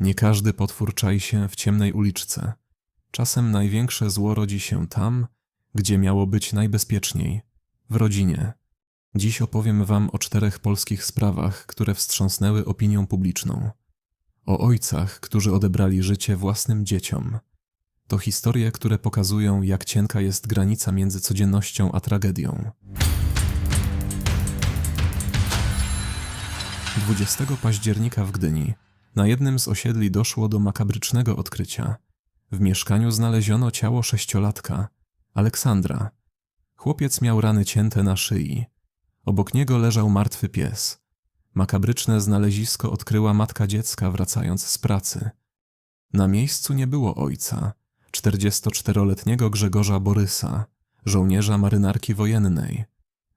Nie każdy potwór czai się w ciemnej uliczce. Czasem największe zło rodzi się tam, gdzie miało być najbezpieczniej – w rodzinie. Dziś opowiem wam o 4 polskich sprawach, które wstrząsnęły opinią publiczną. O ojcach, którzy odebrali życie własnym dzieciom. To historie, które pokazują, jak cienka jest granica między codziennością a tragedią. 20 października w Gdyni na jednym z osiedli doszło do makabrycznego odkrycia. W mieszkaniu znaleziono ciało 6-latka, Aleksandra. Chłopiec miał rany cięte na szyi. Obok niego leżał martwy pies. Makabryczne znalezisko odkryła matka dziecka, wracając z pracy. Na miejscu nie było ojca, 44-letniego Grzegorza Borysa, żołnierza marynarki wojennej.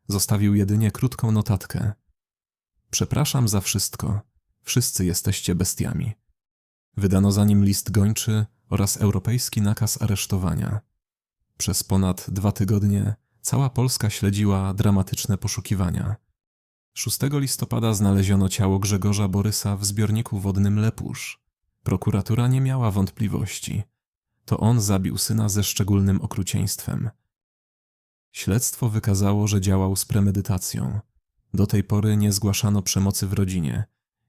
Zostawił jedynie krótką notatkę. Przepraszam za wszystko. Wszyscy jesteście bestiami. Wydano za nim list gończy oraz europejski nakaz aresztowania. Przez ponad 2 tygodnie cała Polska śledziła dramatyczne poszukiwania. 6 listopada znaleziono ciało Grzegorza Borysa w zbiorniku wodnym Lepusz. Prokuratura nie miała wątpliwości. To on zabił syna ze szczególnym okrucieństwem. Śledztwo wykazało, że działał z premedytacją. Do tej pory nie zgłaszano przemocy w rodzinie.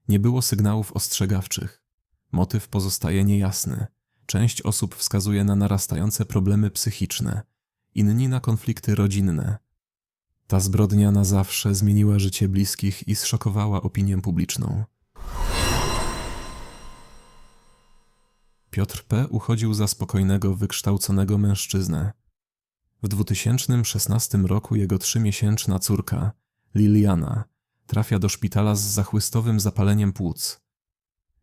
Nie było sygnałów ostrzegawczych. Motyw pozostaje niejasny. Część osób wskazuje na narastające problemy psychiczne, inni na konflikty rodzinne. Ta zbrodnia na zawsze zmieniła życie bliskich i zszokowała opinię publiczną. Piotr P. uchodził za spokojnego, wykształconego mężczyznę. W 2016 roku jego 3-miesięczna córka, Liliana, trafia do szpitala z zachłystowym zapaleniem płuc.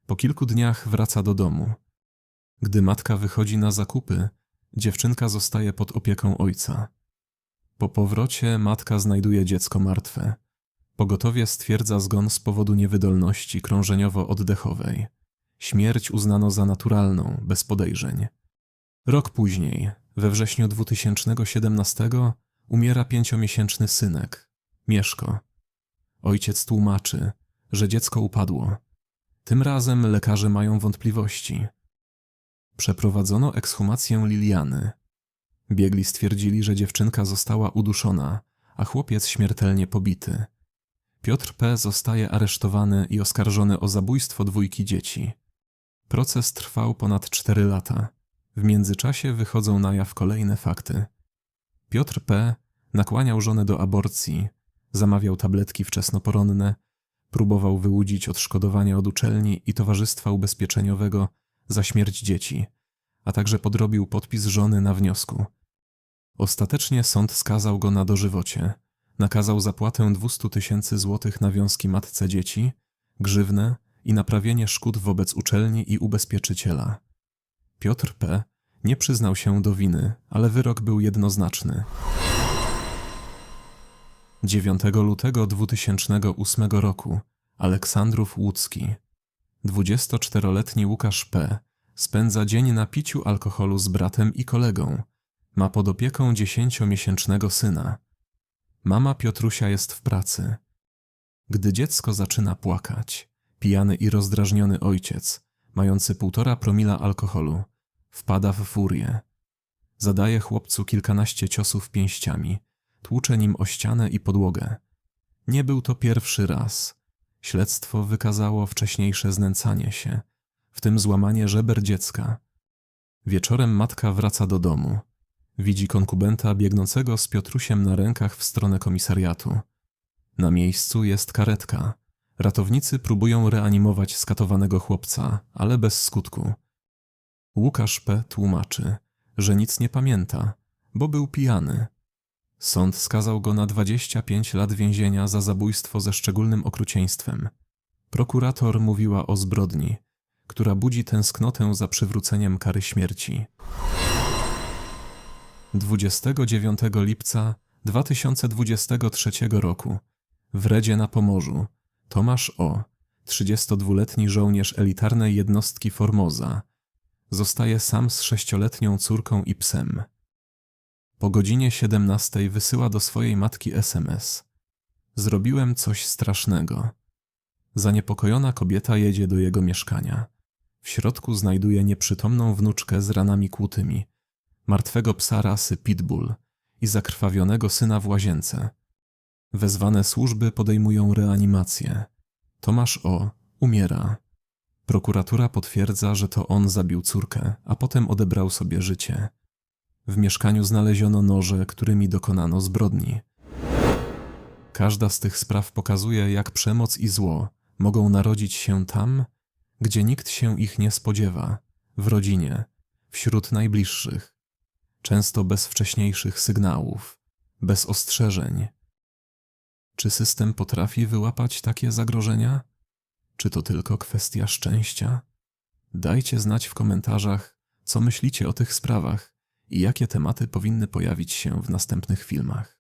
Po kilku dniach wraca do domu. Gdy matka wychodzi na zakupy, dziewczynka zostaje pod opieką ojca. Po powrocie matka znajduje dziecko martwe. Pogotowie stwierdza zgon z powodu niewydolności krążeniowo-oddechowej. Śmierć uznano za naturalną, bez podejrzeń. Rok później, we wrześniu 2017, umiera 5-miesięczny synek, Mieszko. Ojciec tłumaczy, że dziecko upadło. Tym razem lekarze mają wątpliwości. Przeprowadzono ekshumację Liliany. Biegli stwierdzili, że dziewczynka została uduszona, a chłopiec śmiertelnie pobity. Piotr P. zostaje aresztowany i oskarżony o zabójstwo 2 dzieci. Proces trwał ponad 4 lata. W międzyczasie wychodzą na jaw kolejne fakty. Piotr P. nakłaniał żonę do aborcji, zamawiał tabletki wczesnoporonne, próbował wyłudzić odszkodowania od uczelni i towarzystwa ubezpieczeniowego za śmierć dzieci, a także podrobił podpis żony na wniosku. Ostatecznie sąd skazał go na dożywocie. Nakazał zapłatę 200 000 złotych na wiązki matce dzieci, grzywnę i naprawienie szkód wobec uczelni i ubezpieczyciela. Piotr P. nie przyznał się do winy, ale wyrok był jednoznaczny. 9 lutego 2008 roku Aleksandrów Łódzki. 24-letni Łukasz P. spędza dzień na piciu alkoholu z bratem i kolegą. Ma pod opieką 10-miesięcznego syna. Mama Piotrusia jest w pracy. Gdy dziecko zaczyna płakać, pijany i rozdrażniony ojciec, mający 1,5 promila alkoholu, wpada w furię. Zadaje chłopcu kilkanaście ciosów pięściami, tłucze nim o ścianę i podłogę. Nie był to pierwszy raz. Śledztwo wykazało wcześniejsze znęcanie się, w tym złamanie żeber dziecka. Wieczorem matka wraca do domu. Widzi konkubenta biegnącego z Piotrusiem na rękach w stronę komisariatu. Na miejscu jest karetka. Ratownicy próbują reanimować skatowanego chłopca, ale bez skutku. Łukasz P. tłumaczy, że nic nie pamięta, bo był pijany. Sąd skazał go na 25 lat więzienia za zabójstwo ze szczególnym okrucieństwem. Prokurator mówiła o zbrodni, która budzi tęsknotę za przywróceniem kary śmierci. 29 lipca 2023 roku w Redzie na Pomorzu Tomasz O., 32-letni żołnierz elitarnej jednostki Formosa, zostaje sam z 6-letnią córką i psem. Po godzinie 17 wysyła do swojej matki SMS. Zrobiłem coś strasznego. Zaniepokojona kobieta jedzie do jego mieszkania. W środku znajduje nieprzytomną wnuczkę z ranami kłutymi, martwego psa rasy pitbull i zakrwawionego syna w łazience. Wezwane służby podejmują reanimację. Tomasz O. umiera. Prokuratura potwierdza, że to on zabił córkę, a potem odebrał sobie życie. W mieszkaniu znaleziono noże, którymi dokonano zbrodni. Każda z tych spraw pokazuje, jak przemoc i zło mogą narodzić się tam, gdzie nikt się ich nie spodziewa, w rodzinie, wśród najbliższych, często bez wcześniejszych sygnałów, bez ostrzeżeń. Czy system potrafi wyłapać takie zagrożenia? Czy to tylko kwestia szczęścia? Dajcie znać w komentarzach, co myślicie o tych sprawach i jakie tematy powinny pojawić się w następnych filmach.